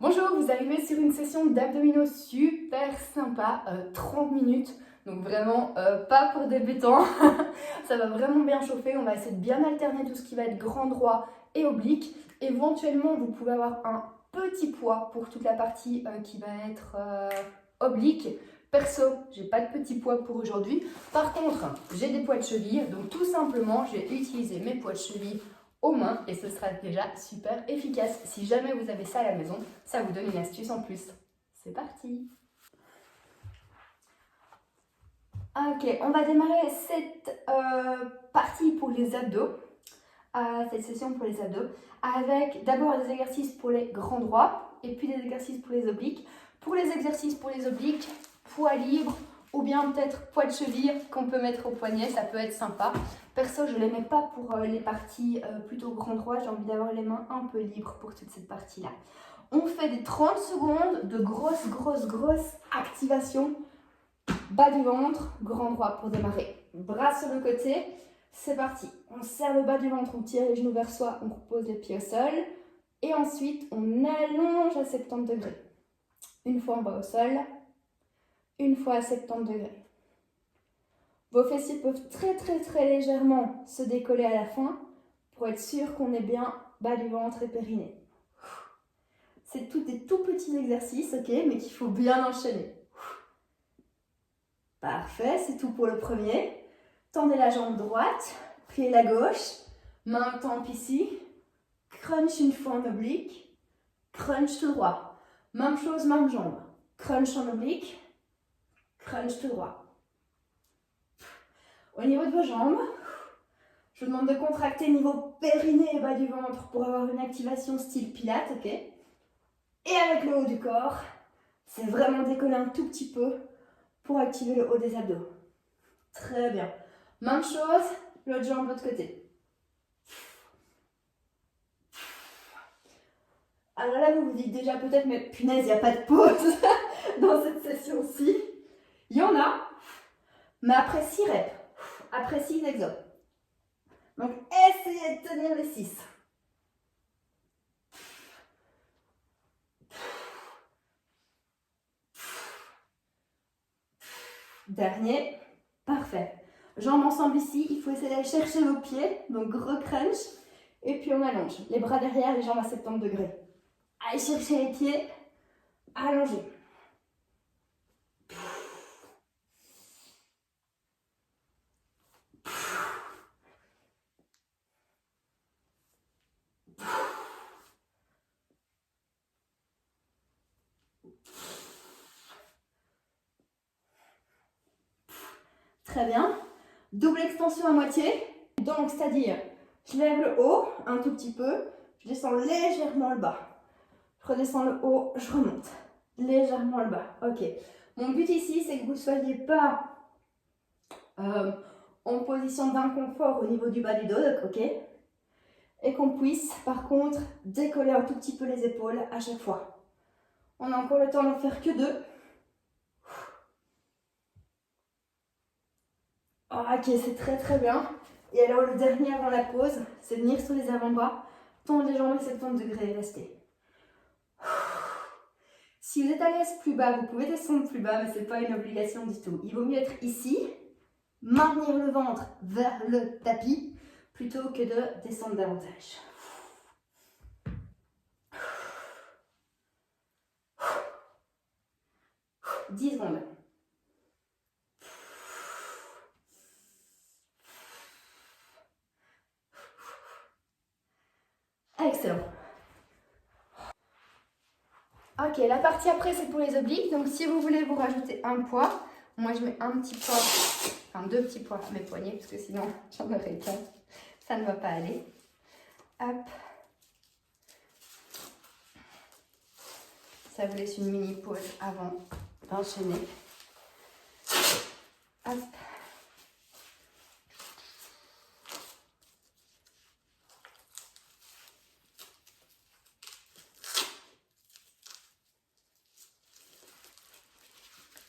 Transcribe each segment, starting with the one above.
Bonjour, vous arrivez sur une session d'abdominaux super sympa, 30 minutes, donc vraiment pas pour débutants, ça va vraiment bien chauffer, on va essayer de bien alterner tout ce qui va être grand droit et oblique. Éventuellement, vous pouvez avoir un petit poids pour toute la partie qui va être oblique. Perso, j'ai pas de petit poids pour aujourd'hui, par contre, j'ai des poids de cheville, donc tout simplement, je vais utiliser mes poids de cheville aux mains et ce sera déjà super efficace. Si jamais vous avez ça à la maison, ça vous donne une astuce en plus. C'est parti! Ok, on va démarrer cette partie pour les abdos, cette session pour les abdos, avec d'abord des exercices pour les grands droits et puis des exercices pour les obliques. Pour les exercices pour les obliques, poids libre ou bien peut-être poids de cheville qu'on peut mettre au poignet, ça peut être sympa. Perso, je ne les mets pas pour les parties plutôt grand droit, j'ai envie d'avoir les mains un peu libres pour toute cette partie-là. On fait des 30 secondes de grosse activation. Bas du ventre, grand droit pour démarrer. Bras sur le côté, c'est parti. On serre le bas du ventre, on tire les genoux vers soi, on repose les pieds au sol. Et ensuite, on allonge à 70 degrés. Une fois en bas au sol, une fois à 70 degrés. Vos fessiers peuvent très légèrement se décoller à la fin pour être sûr qu'on est bien bas du ventre et périnée. C'est tout des tout petits exercices, ok, mais qu'il faut bien enchaîner. Parfait, c'est tout pour le premier. Tendez la jambe droite, pliez la gauche, main en tempe ici, crunch une fois en oblique, crunch tout droit. Même chose, même jambe. Crunch en oblique, crunch tout droit. Au niveau de vos jambes, je vous demande de contracter niveau périnée et bas du ventre pour avoir une activation style pilates, ok? Et avec le haut du corps, c'est vraiment décoller un tout petit peu pour activer le haut des abdos. Très bien. Même chose, l'autre jambe de l'autre côté. Alors là, vous vous dites déjà peut-être, mais punaise, il n'y a pas de pause dans cette session-ci. Il y en a, mais après 6 reps, après 6 exos. Donc, essayez de tenir les 6. Dernier, parfait. Jambes ensemble ici, il faut essayer d'aller chercher vos pieds, donc gros crunch, et puis on allonge. Les bras derrière, les jambes à 70 degrés. Allez chercher les pieds, allongez. Très bien. Double extension à moitié. Donc, c'est-à-dire, je lève le haut un tout petit peu, je descends légèrement le bas. Je redescends le haut, je remonte. Légèrement le bas. Ok. Mon but ici, c'est que vous ne soyez pas en position d'inconfort au niveau du bas du dos, ok? Et qu'on puisse, par contre, décoller un tout petit peu les épaules à chaque fois. On a encore le temps d'en faire que 2. Ok, c'est très bien. Et alors le dernier avant la pause, c'est venir sur les avant-bras, tendre les jambes à 70 degrés et rester. Si vous êtes à l'aise plus bas, vous pouvez descendre plus bas, mais ce n'est pas une obligation du tout. Il vaut mieux être ici, maintenir le ventre vers le tapis, plutôt que de descendre davantage. 10 secondes. Excellent. Ok, la partie après, c'est pour les obliques. Donc, si vous voulez vous rajouter un poids, moi, je mets un petit poids, enfin 2 petits poids à mes poignets, parce que sinon, j'en aurais qu'un. Ça ne va pas aller. Hop. Ça vous laisse une mini pause avant d'enchaîner. Hop.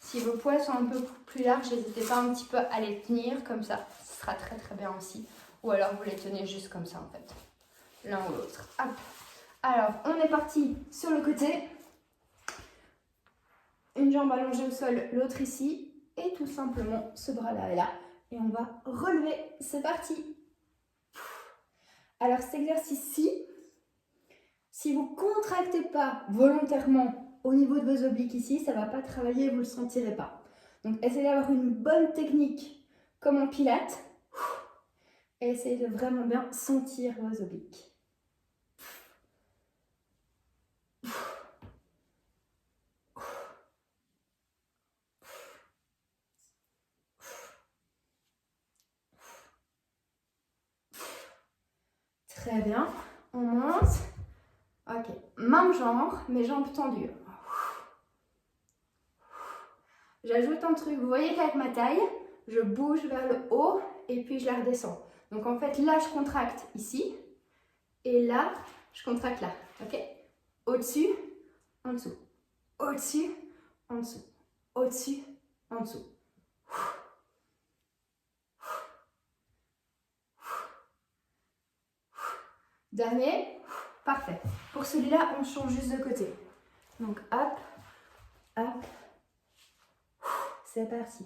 Si vos poids sont un peu plus larges, n'hésitez pas un petit peu à les tenir comme ça. Ce sera très bien aussi. Ou alors vous les tenez juste comme ça en fait. L'un ou l'autre. Hop. Alors, on est parti sur le côté. une jambe allongée au sol, l'autre ici, et tout simplement ce bras-là et là. Et on va relever, c'est parti. Alors cet exercice-ci, si vous ne contractez pas volontairement au niveau de vos obliques ici, ça ne va pas travailler, vous ne le sentirez pas. Donc essayez d'avoir une bonne technique comme en pilates et essayez de vraiment bien sentir vos obliques. Très bien, on monte. Ok, même genre, mes jambes tendues. J'ajoute un truc, vous voyez qu'avec ma taille, je bouge vers le haut et puis je la redescends. Donc en fait, là, je contracte ici et là, je contracte là. Ok? Au-dessus, en dessous. Au-dessus, en dessous. Au-dessus, en dessous. Dernier, parfait. Pour celui-là, on change juste de côté. Donc hop, hop, c'est parti.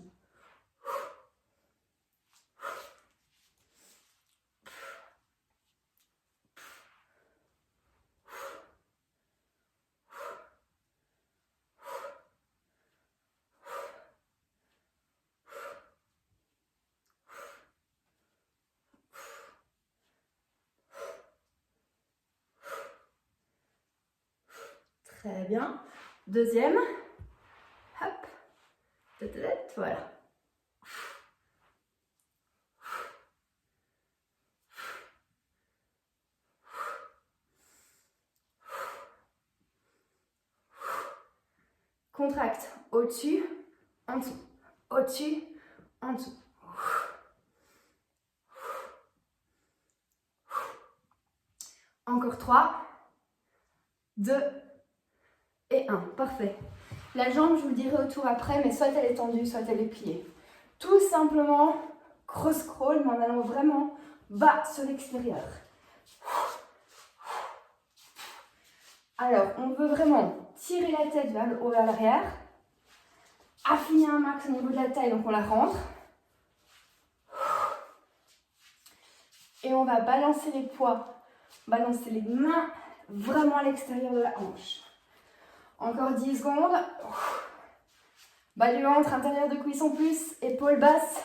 Très bien. Deuxième. Hop. Voilà. Contracte. Au-dessus, en dessous. Au-dessus, en dessous. Encore 3, 2 et 1. Parfait. La jambe, je vous le dirai autour après, mais soit elle est tendue, soit elle est pliée. Tout simplement, cross crawl, mais en allant vraiment bas sur l'extérieur. Alors, on veut vraiment tirer la tête vers le haut, vers l'arrière. Affiner un max au niveau de la taille, donc on la rentre. Et on va balancer les poids, balancer les mains vraiment à l'extérieur de la hanche. Encore 10 secondes. Bas du ventre, intérieur de cuisse en plus, épaules basses.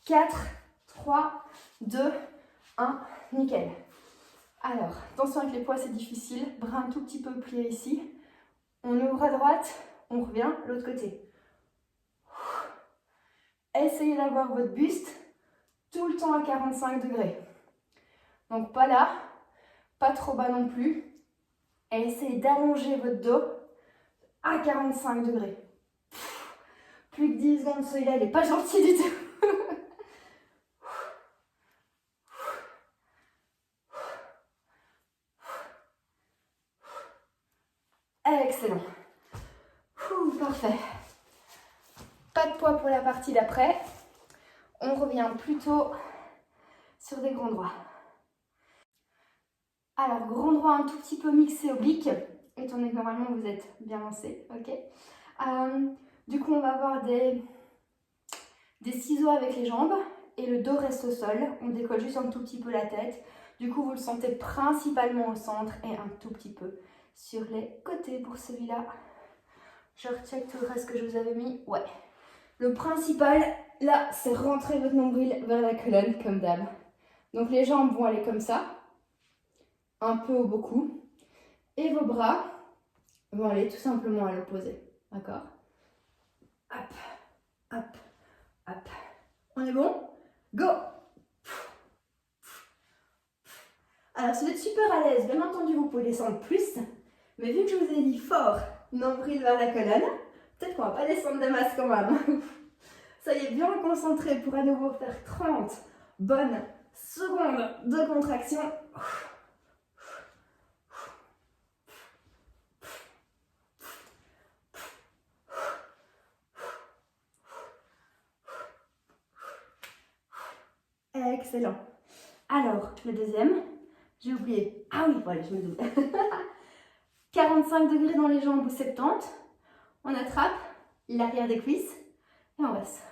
4, 3, 2, 1, nickel. Alors, attention avec les poids, c'est difficile. Bras un tout petit peu plié ici. On ouvre à droite, on revient l'autre côté. Essayez d'avoir votre buste tout le temps à 45 degrés. Donc pas là, pas trop bas non plus. Et essayez d'allonger votre dos à 45 degrés. Plus que 10 secondes, celui-là, il n'est pas gentil du tout. Excellent. Parfait. Pas de poids pour la partie d'après. On revient plutôt sur des grands droits. Alors, grand droit un tout petit peu mixé oblique, étant donné que normalement vous êtes bien lancé, ok. Du coup, on va avoir des ciseaux avec les jambes et le dos reste au sol. On décolle juste un tout petit peu la tête. Du coup, vous le sentez principalement au centre et un tout petit peu sur les côtés pour celui-là. Je recheck tout le reste que je vous avais mis. Ouais. Le principal, là, c'est rentrer votre nombril vers la colonne, comme d'hab. Donc, les jambes vont aller comme ça, un peu au beaucoup. Et vos bras vont aller tout simplement à l'opposé. D'accord? Hop, hop, hop. On est bon? Go! Alors, si vous êtes super à l'aise, bien entendu, vous pouvez descendre plus. Mais vu que je vous ai dit fort, nombril vers la colonne, peut-être qu'on va pas descendre de masse quand même. Soyez bien concentrés pour à nouveau faire 30 bonnes secondes de contraction. Excellent. Alors, le deuxième, j'ai oublié. Ah oui, voilà, je me doute. 45 degrés dans les jambes ou 70. On attrape l'arrière des cuisses et on baisse.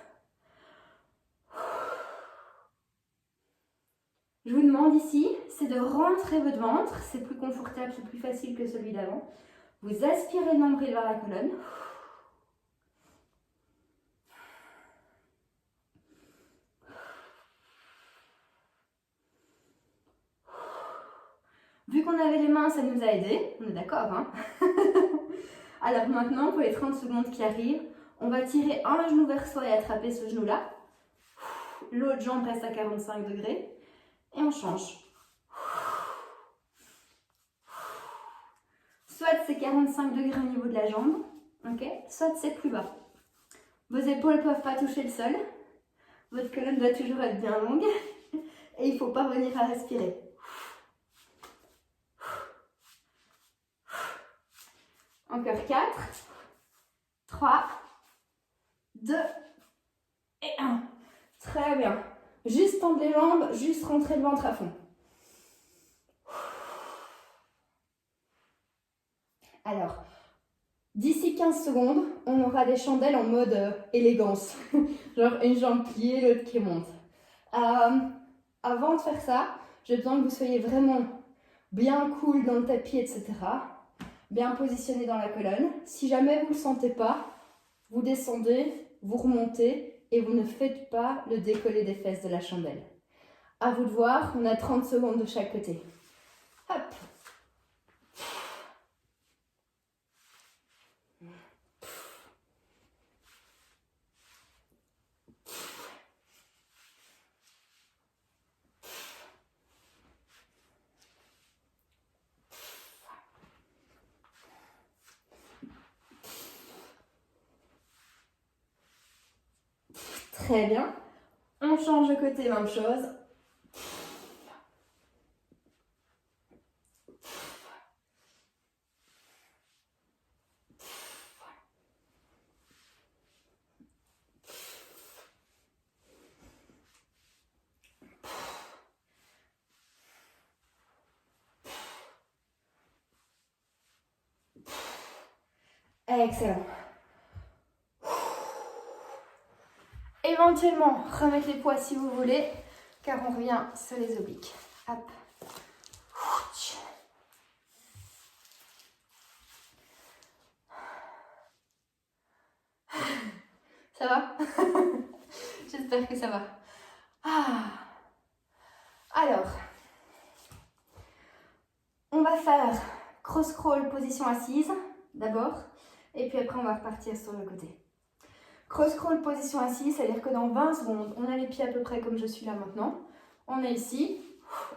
Je vous demande ici, c'est de rentrer votre ventre. C'est plus confortable, c'est plus facile que celui d'avant. Vous aspirez le nombril vers la colonne. Vu qu'on avait les mains, ça nous a aidé. On est d'accord, hein? Alors maintenant, pour les 30 secondes qui arrivent, on va tirer un genou vers soi et attraper ce genou-là. L'autre jambe reste à 45 degrés. Et on change. Soit c'est 45 degrés au niveau de la jambe, ok? Soit c'est plus bas. Vos épaules ne peuvent pas toucher le sol. Votre colonne doit toujours être bien longue. Et il ne faut pas venir à respirer. Encore 4, 3, 2 et 1. Très bien. Juste tendre les jambes, juste rentrer le ventre à fond. Alors, d'ici 15 secondes, on aura des chandelles en mode élégance. Genre une jambe pliée, l'autre qui monte. Avant de faire ça, j'ai besoin que vous soyez vraiment bien cool dans le tapis, etc. Bien positionné dans la colonne. Si jamais vous ne le sentez pas, vous descendez, vous remontez et vous ne faites pas le décollé des fesses de la chandelle. À vous de voir, on a 30 secondes de chaque côté. Hop. Très bien. On change de côté, même chose. Excellent. Éventuellement, remettre les poids si vous voulez, car on revient sur les obliques. Hop. Ça va? J'espère que ça va. Alors, on va faire cross crawl position assise d'abord, et puis après on va repartir sur le côté. Cross crawl position assise, c'est-à-dire que dans 20 secondes, on a les pieds à peu près comme je suis là maintenant. On est ici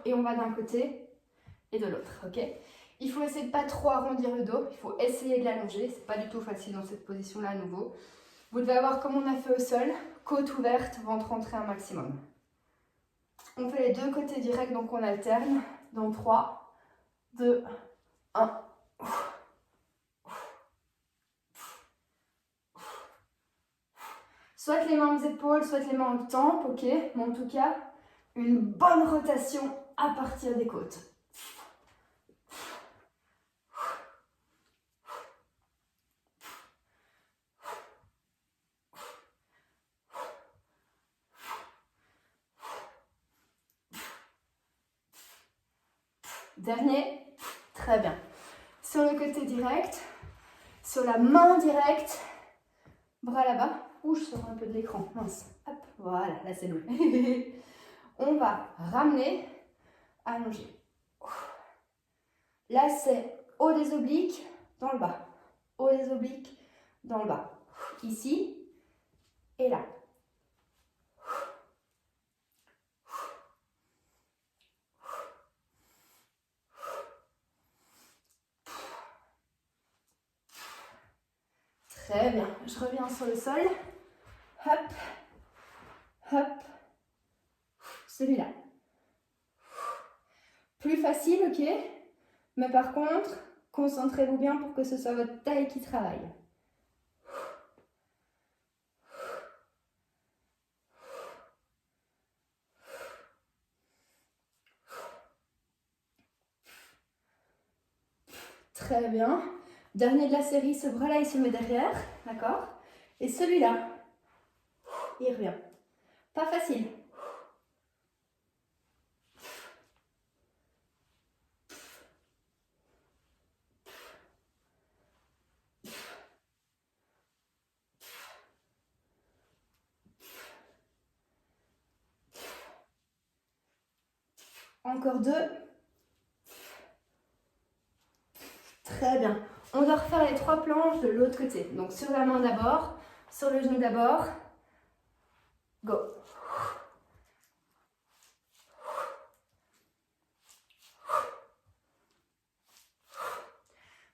et on va d'un côté et de l'autre, ok? Il faut essayer de pas trop arrondir le dos, il faut essayer de l'allonger, c'est pas du tout facile dans cette position-là à nouveau. Vous devez avoir comme on a fait au sol, côte ouverte, ventre rentré un maximum. On fait les deux côtés directs, donc on alterne dans 3, 2, 1. Soit les mains aux épaules, soit les mains aux tempes, ok? Mais en tout cas, une bonne rotation à partir des côtes. Dernier, très bien. Sur le côté direct, sur la main directe, bras là-bas. Ouh, je sors un peu de l'écran, mince. Hop, voilà, là c'est bon. On va ramener, allonger. Là c'est haut des obliques, dans le bas. Haut des obliques, dans le bas. Ici et là. Très bien, je reviens sur le sol. Hop, hop, celui-là. Plus facile, ok? Mais par contre, concentrez-vous bien pour que ce soit votre taille qui travaille. Très bien. Dernier de la série, ce bras-là, il se met derrière, d'accord? Et celui-là, il revient. Pas facile. Encore 2. Très bien. On doit refaire les 3 planches de l'autre côté. Donc sur la main d'abord, sur le genou d'abord. Go.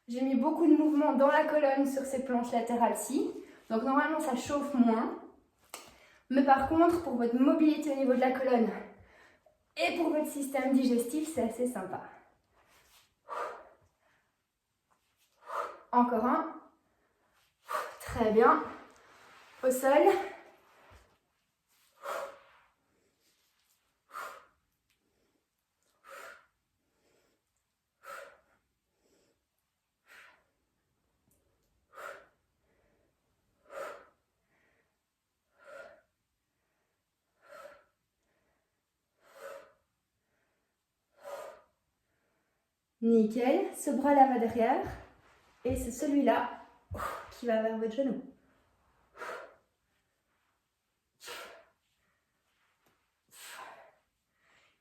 J'ai mis beaucoup de mouvement dans la colonne sur ces planches latérales-ci. Donc normalement ça chauffe moins. Mais par contre, pour votre mobilité au niveau de la colonne et pour votre système digestif, c'est assez sympa. Encore un. Très bien. Au sol. Nickel. Ce bras-là va derrière. Et c'est celui-là qui va vers votre genou.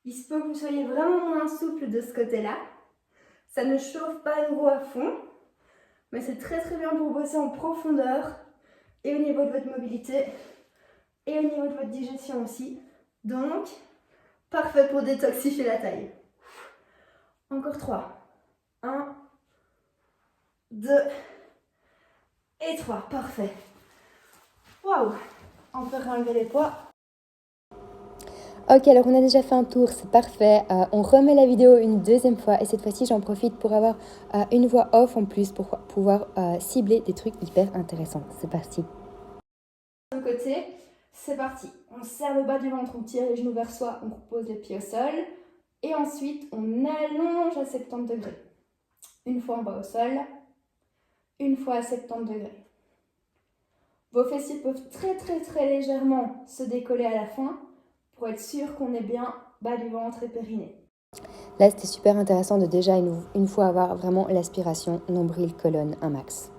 Il se peut que vous soyez vraiment moins souple de ce côté-là. Ça ne chauffe pas à nouveau à fond. Mais c'est très très bien pour bosser en profondeur. Et au niveau de votre mobilité. Et au niveau de votre digestion aussi. Donc, parfait pour détoxifier la taille. Encore 3. 1, 2 et 3. Parfait. Waouh! On peut enlever les poids. Ok, alors on a déjà fait un tour, c'est parfait. On remet la vidéo une deuxième fois et cette fois-ci j'en profite pour avoir une voix off en plus pour pouvoir cibler des trucs hyper intéressants. C'est parti. De côté, c'est parti. On serre le bas du ventre, on tire les genoux vers soi, on repose les pieds au sol. Et ensuite, on allonge à 70 degrés. Une fois en bas au sol, une fois à 70 degrés. Vos fessiers peuvent très très très légèrement se décoller à la fin pour être sûr qu'on est bien bas du ventre et périnée. Là, c'était super intéressant de déjà une fois avoir vraiment l'aspiration nombril-colonne un max.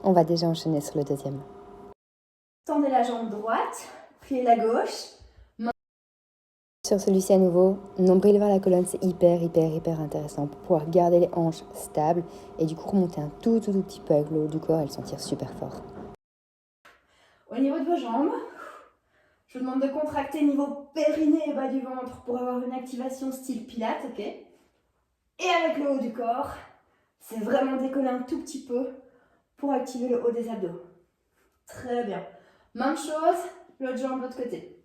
On va déjà enchaîner sur le deuxième. Tendez la jambe droite, pliez la gauche. Sur celui-ci à nouveau, nombril vers la colonne, c'est hyper intéressant pour pouvoir garder les hanches stables et du coup remonter un tout petit peu avec le haut du corps et le sentir super fort. Au niveau de vos jambes, je vous demande de contracter niveau périnée et bas du ventre pour avoir une activation style pilates, ok? Et avec le haut du corps, c'est vraiment décoller un tout petit peu pour activer le haut des abdos. Très bien. Même chose, l'autre jambe de l'autre côté.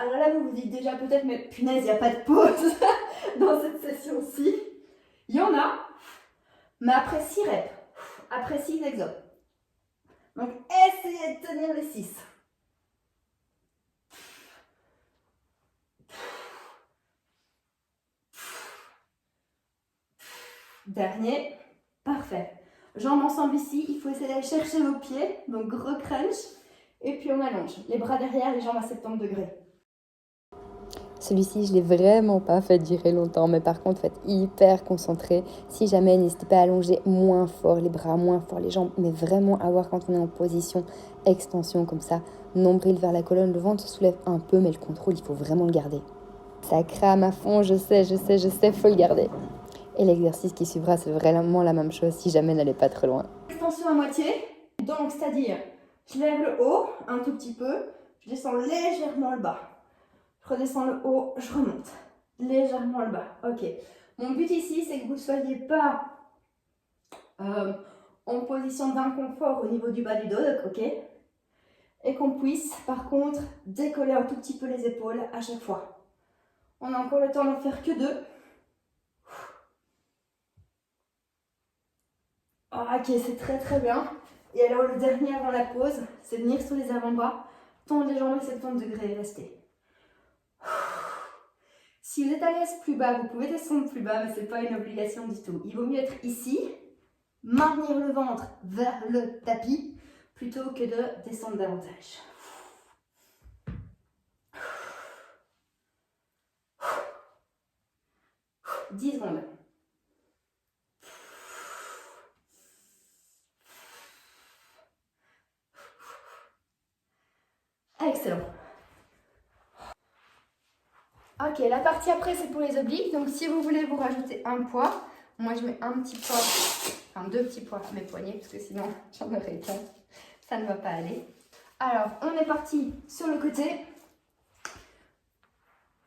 Alors là, vous vous dites déjà peut-être, mais punaise, il n'y a pas de pause dans cette session-ci. Il y en a, mais après 6 reps, après 6 exos. Donc, essayez de tenir les 6. Dernier, parfait. Jambes ensemble ici, il faut essayer d'aller chercher vos pieds, donc gros crunch, et puis on allonge. Les bras derrière, les jambes à 70 degrés. Celui-ci, je ne l'ai vraiment pas fait durer longtemps, mais par contre, faites hyper concentré. Si jamais, n'hésitez pas à allonger moins fort les bras, moins fort les jambes, mais vraiment avoir quand on est en position extension comme ça, nombril vers la colonne, le ventre se soulève un peu, mais le contrôle, il faut vraiment le garder. Ça crame à fond, je sais, faut le garder. Et l'exercice qui suivra, c'est vraiment la même chose si jamais n'allez pas trop loin. Extension à moitié, donc c'est-à-dire, je lève le haut un tout petit peu, je descends légèrement le bas. Je redescends le haut, je remonte légèrement le bas. Ok. Mon but ici, c'est que vous ne soyez pas en position d'inconfort au niveau du bas du dos, ok? Et qu'on puisse, par contre, décoller un tout petit peu les épaules à chaque fois. On a encore le temps d'en faire que 2. Ok, c'est très très bien. Et alors le dernier avant la pause, c'est venir sur les avant-bras, tendre les jambes à 70 degrés et rester. Si vous êtes à l'aise plus bas, vous pouvez descendre plus bas, mais ce n'est pas une obligation du tout. Il vaut mieux être ici, maintenir le ventre vers le tapis, plutôt que de descendre davantage. 10 secondes. Excellent. Ok, la partie après, c'est pour les obliques. Donc, si vous voulez vous rajouter un poids, moi, je mets un petit poids, enfin 2 petits poids à mes poignets, parce que sinon, j'en aurais qu'un. Ça ne va pas aller. Alors, on est parti sur le côté.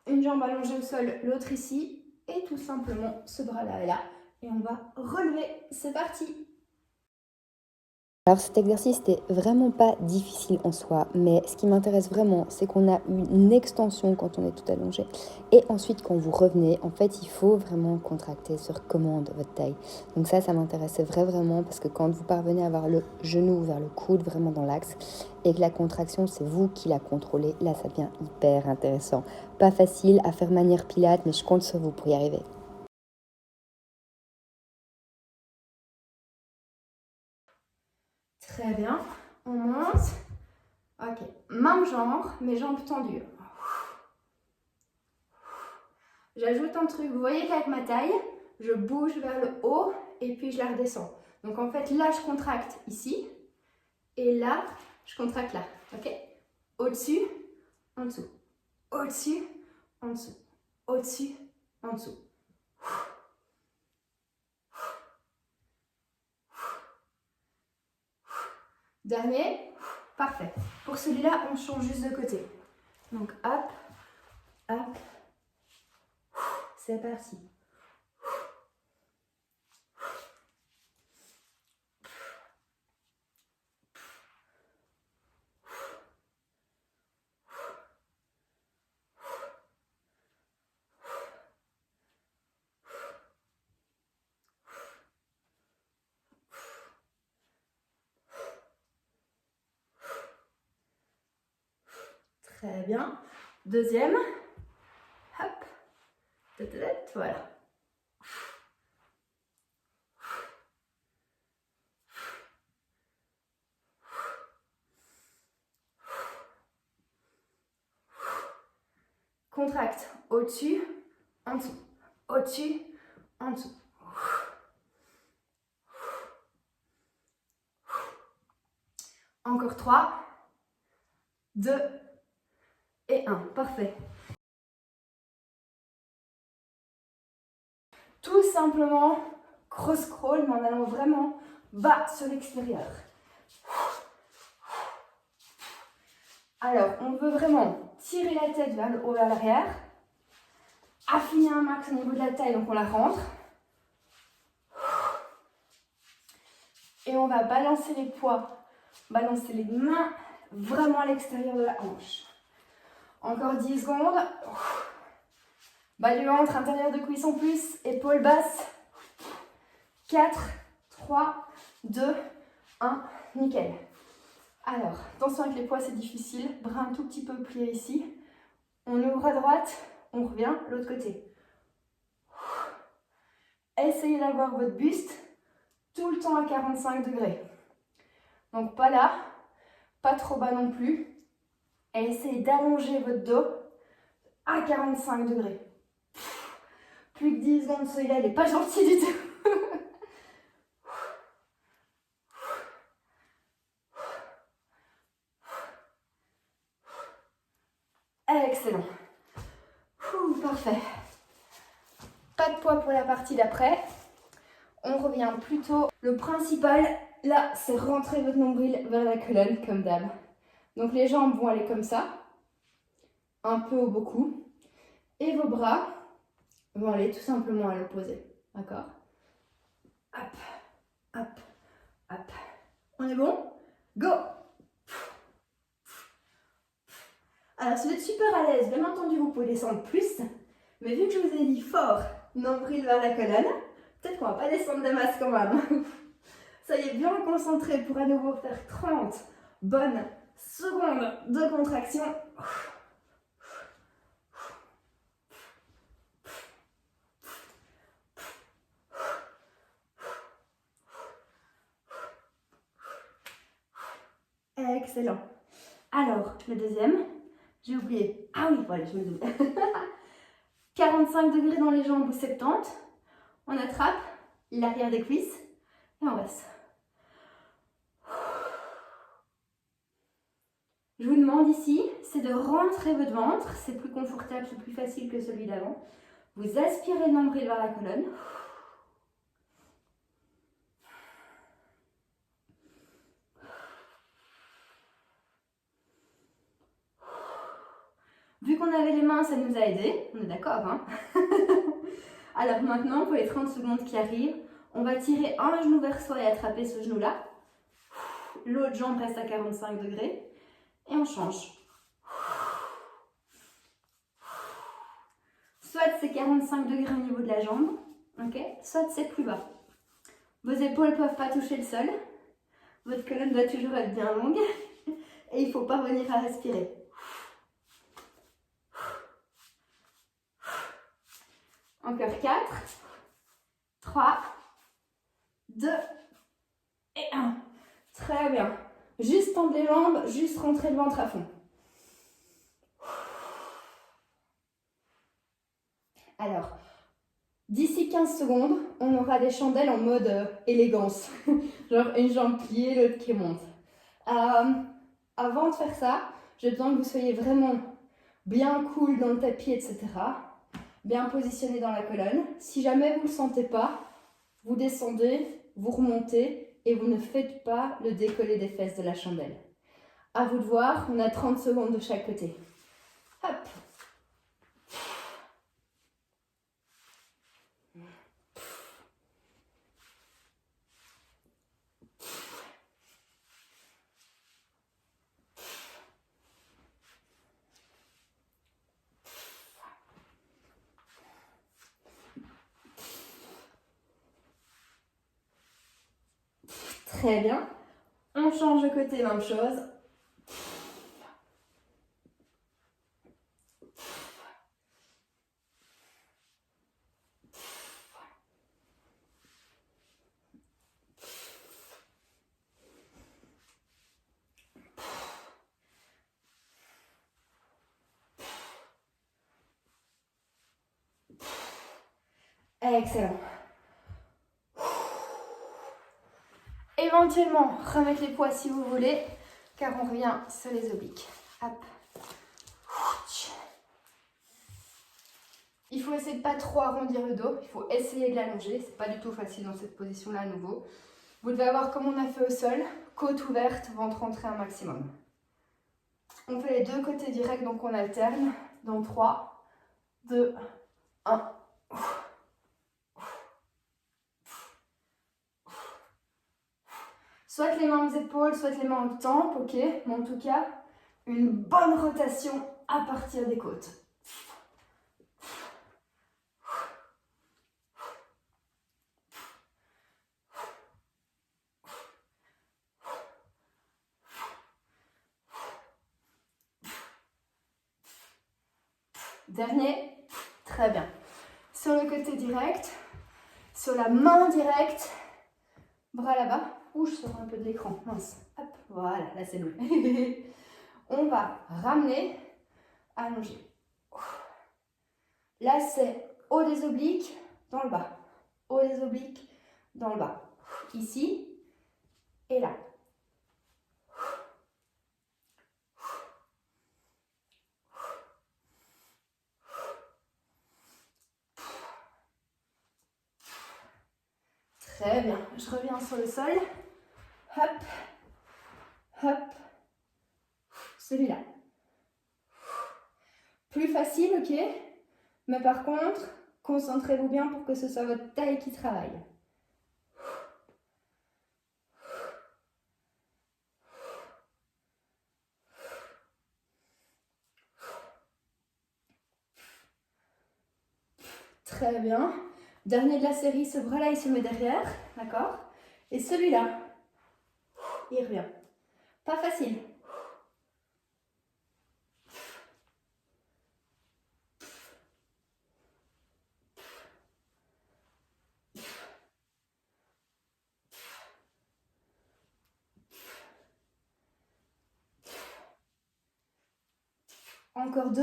Une jambe allongée au sol, l'autre ici. Et tout simplement, ce bras-là est là. Et on va relever. C'est parti. Alors cet exercice n'était vraiment pas difficile en soi, mais ce qui m'intéresse vraiment, c'est qu'on a une extension quand on est tout allongé. Et ensuite, quand vous revenez, en fait, il faut vraiment contracter sur commande votre taille. Donc ça m'intéressait vraiment parce que quand vous parvenez à avoir le genou vers le coude, vraiment dans l'axe, et que la contraction, c'est vous qui la contrôlez, là, ça devient hyper intéressant. Pas facile à faire manière Pilates, mais je compte sur vous pour y arriver. Très bien, on monte. Ok, même genre, mes jambes tendues. J'ajoute un truc, vous voyez qu'avec ma taille, je bouge vers le haut et puis je la redescends. Donc en fait, là, je contracte ici et là, je contracte là. Ok? Au-dessus, en dessous. Au-dessus, en dessous. Au-dessus, en dessous. Dernier, parfait. Pour celui-là, on change juste de côté. Donc hop, hop, c'est parti. Très bien. Deuxième. Hop. Voilà. Contracte. Au-dessus, en dessous. Au-dessus, en dessous. Encore 3, 2 et 1. Parfait. Tout simplement cross crawl, mais en allant vraiment bas sur l'extérieur. Alors, on veut vraiment tirer la tête vers le haut, vers l'arrière. Affiner un max au niveau de la taille, donc on la rentre. Et on va balancer les poids, balancer les mains vraiment à l'extérieur de la hanche. Encore 10 secondes. Bas du ventre, intérieur de cuisse en plus, épaules basses. 4, 3, 2, 1, nickel. Alors, attention avec les poids, c'est difficile. Bras un tout petit peu plié ici. On ouvre à droite, on revient l'autre côté. Essayez d'avoir votre buste tout le temps à 45 degrés. Donc pas là, pas trop bas non plus. Et essayez d'allonger votre dos à 45 degrés. Plus que 10 secondes, celui-là, il n'est pas gentil du tout. Excellent. Parfait. Pas de poids pour la partie d'après. On revient plutôt. Le principal, là, c'est rentrer votre nombril vers la colonne, comme d'hab. Donc les jambes vont aller comme ça, un peu ou beaucoup. Et vos bras vont aller tout simplement à l'opposé. D'accord? Hop, hop, hop. On est bon? Go! Alors, si vous êtes super à l'aise, bien entendu, vous pouvez descendre plus. Mais vu que je vous ai dit fort, nombril vers la colonne, peut-être qu'on va pas descendre des masses quand même. Soyez bien concentrés pour à nouveau faire 30 bonnes secondes de contraction. Excellent. Alors, le deuxième, j'ai oublié. Ah oui, voilà, je me double. 45 degrés dans les jambes ou 70. On attrape l'arrière des cuisses et on baisse. Je vous demande ici, c'est de rentrer votre ventre. C'est plus confortable, c'est plus facile que celui d'avant. Vous aspirez le nombril vers la colonne. Vu qu'on avait les mains, ça nous a aidé. On est d'accord, hein? Alors maintenant, pour les 30 secondes qui arrivent, on va tirer un genou vers soi et attraper ce genou-là. L'autre jambe reste à 45 degrés. Et on change. Soit c'est 45 degrés au niveau de la jambe, okay, soit c'est plus bas. Vos épaules ne peuvent pas toucher le sol. Votre colonne doit toujours être bien longue. Et il ne faut pas revenir à respirer. Encore 4, 3, 2 et 1. Très bien. Juste tendre les jambes, juste rentrer le ventre à fond. Alors, d'ici 15 secondes, on aura des chandelles en mode élégance. Genre une jambe pliée, l'autre qui monte. Avant de faire ça, j'ai besoin que vous soyez vraiment bien cool dans le tapis, etc. Bien positionné dans la colonne. Si jamais vous ne le sentez pas, vous descendez, vous remontez et vous ne faites pas le décollé des fesses de la chandelle. À vous de voir, on a 30 secondes de chaque côté. Hop. Très bien. On change de côté, même chose. Excellent. Éventuellement, remettre les poids si vous voulez, car on revient sur les obliques. Hop. Il faut essayer de pas trop arrondir le dos, il faut essayer de l'allonger, c'est pas du tout facile dans cette position-là à nouveau. Vous devez avoir comme on a fait au sol, côte ouverte, ventre rentré un maximum. On fait les deux côtés directs, donc on alterne dans 3, 2, 1. Soit les mains aux épaules, soit les mains aux tempes, ok, mais en tout cas, une bonne rotation à partir des côtes. Dernier, très bien. Sur le côté direct, sur la main directe, bras là-bas. Ouh, je sors un peu de l'écran, mince. Hop, voilà, là c'est mieux. On va ramener, allonger. Là c'est haut des obliques, dans le bas. Haut des obliques, dans le bas. Ici et là. Très bien, je reviens sur le sol. Hop, hop, celui-là. Plus facile, ok, mais par contre, concentrez-vous bien pour que ce soit votre taille qui travaille. Très bien. Dernier de la série, ce bras-là, il se met derrière, d'accord? Et celui-là, il revient. Pas facile. Encore 2.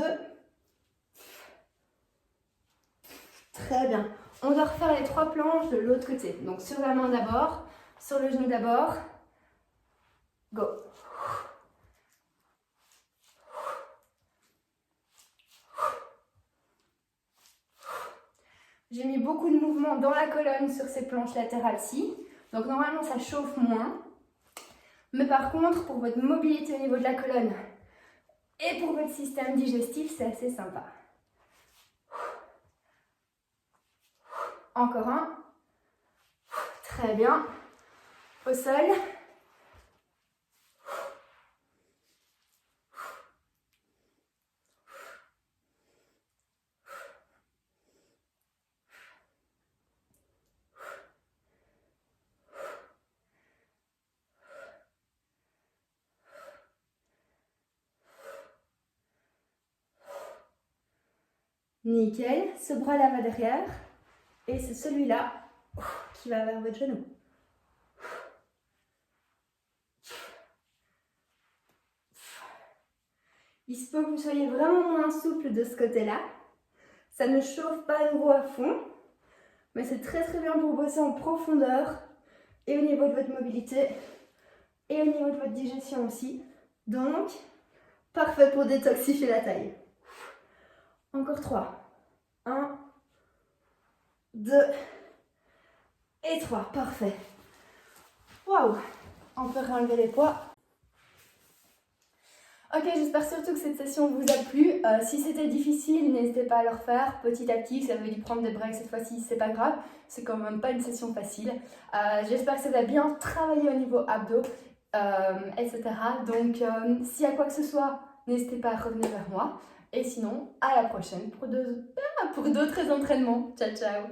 Très bien. On doit refaire les 3 planches de l'autre côté. Donc sur la main d'abord, sur le genou d'abord. Go. J'ai mis beaucoup de mouvement dans la colonne sur ces planches latérales-ci. Donc normalement ça chauffe moins. Mais par contre, pour votre mobilité au niveau de la colonne et pour votre système digestif, c'est assez sympa. Encore un. Très bien. Au sol. Nickel. Ce bras-là va derrière. Et c'est celui-là qui va vers votre genou. Il se peut que vous soyez vraiment moins souple de ce côté-là. Ça ne chauffe pas à nouveau à fond. Mais c'est très très bien pour bosser en profondeur. Et au niveau de votre mobilité. Et au niveau de votre digestion aussi. Donc, parfait pour détoxifier la taille. Encore 3. 1, 2 et 3. Parfait. Waouh! On peut relever les poids. Ok, j'espère surtout que cette session vous a plu. Si c'était difficile, n'hésitez pas à le refaire petit à petit. Ça veut dû prendre des breaks cette fois-ci, c'est pas grave. C'est quand même pas une session facile. J'espère que ça va bien travailler au niveau abdos, etc. Donc, s'il y a quoi que ce soit, n'hésitez pas à revenir vers moi. Et sinon, à la prochaine pour d'autres entraînements. Ciao, ciao!